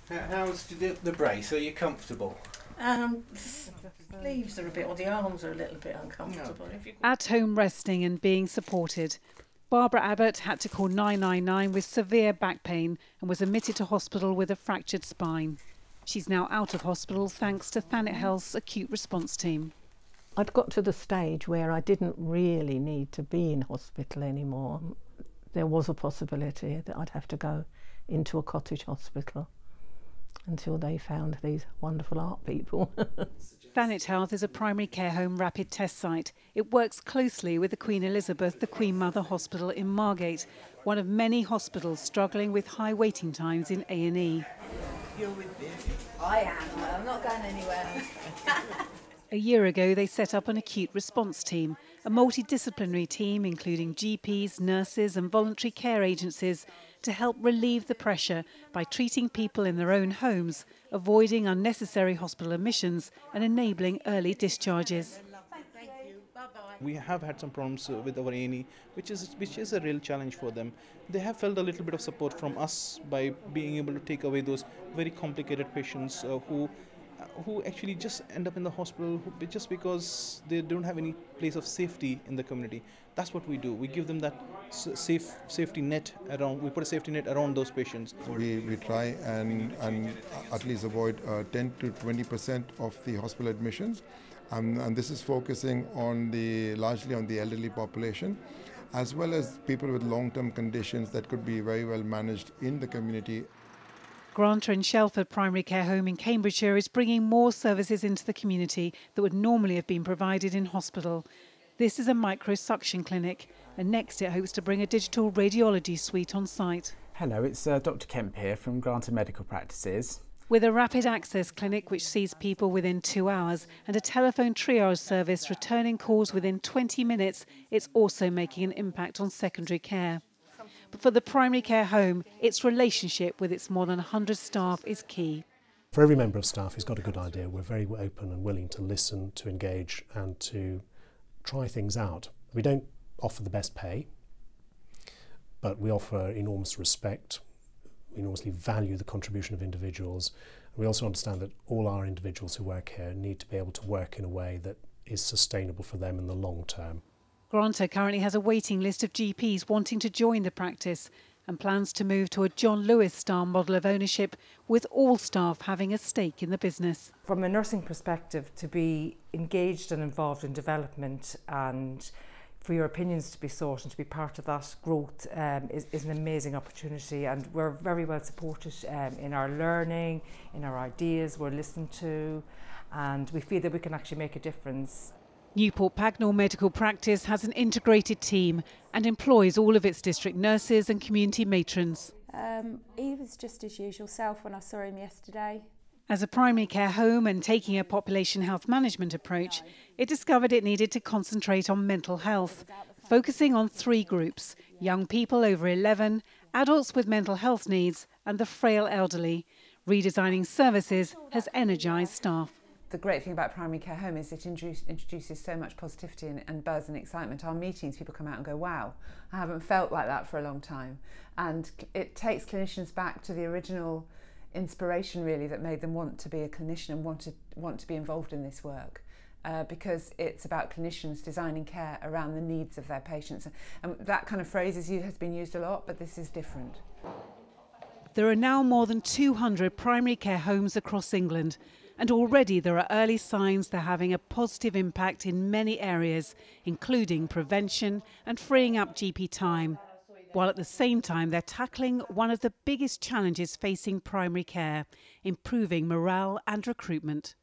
How's the brace? Are you comfortable? The sleeves are a bit, or the arms are a little bit uncomfortable. No. At home resting and being supported, Barbara Abbott had to call 999 with severe back pain and was admitted to hospital with a fractured spine. She's now out of hospital thanks to Thanet Health's acute response team. I'd got to the stage where I didn't really need to be in hospital anymore. There was a possibility that I'd have to go into a cottage hospital until they found these wonderful art people. Thanet Health is a primary care home rapid test site. It works closely with the Queen Elizabeth, the Queen Mother Hospital in Margate, one of many hospitals struggling with high waiting times in A&E. You're with me. I am. I'm not going anywhere. A year ago, they set up an acute response team, a multidisciplinary team including GPs, nurses and voluntary care agencies to help relieve the pressure by treating people in their own homes, avoiding unnecessary hospital admissions and enabling early discharges. We have had some problems with our A&E, which is a real challenge for them. They have felt a little bit of support from us by being able to take away those very complicated patients who actually just end up in the hospital just because they don't have any place of safety in the community. That's what we do. We give them that safety net around. We put a safety net around those patients. We try and at least avoid 10 to 20% of the hospital admissions, and this is focusing on largely on the elderly population, as well as people with long-term conditions that could be very well managed in the community. Granta and Shelford Primary Care Home in Cambridgeshire is bringing more services into the community that would normally have been provided in hospital. This is a microsuction clinic, and next it hopes to bring a digital radiology suite on site. Hello, it's Dr. Kemp here from Granta Medical Practices. With a rapid access clinic which sees people within 2 hours and a telephone triage service returning calls within 20 minutes, it's also making an impact on secondary care. But for the primary care home, its relationship with its more than 100 staff is key. For every member of staff who's got a good idea, we're very open and willing to listen, to engage and to try things out. We don't offer the best pay, but we offer enormous respect. We enormously value the contribution of individuals. We also understand that all our individuals who work here need to be able to work in a way that is sustainable for them in the long term. Granta currently has a waiting list of GPs wanting to join the practice and plans to move to a John Lewis-style model of ownership with all staff having a stake in the business. From a nursing perspective, to be engaged and involved in development and for your opinions to be sought and to be part of that growth is an amazing opportunity, and we're very well supported in our learning, in our ideas, we're listened to, and we feel that we can actually make a difference. Newport Pagnell Medical Practice has an integrated team and employs all of its district nurses and community matrons. He was just his usual self when I saw him yesterday. As a primary care home and taking a population health management approach, it discovered it needed to concentrate on mental health, focusing on 3 groups: young people over 11, adults with mental health needs and the frail elderly. Redesigning services has energised staff. The great thing about primary care home is it introduces so much positivity and buzz and excitement. Our meetings, people come out and go, wow, I haven't felt like that for a long time. And it takes clinicians back to the original inspiration really that made them want to be a clinician and want to be involved in this work. Because it's about clinicians designing care around the needs of their patients. And that kind of phrase has been used a lot, but this is different. There are now more than 200 primary care homes across England, and already there are early signs they're having a positive impact in many areas, including prevention and freeing up GP time, while at the same time they're tackling one of the biggest challenges facing primary care: improving morale and recruitment.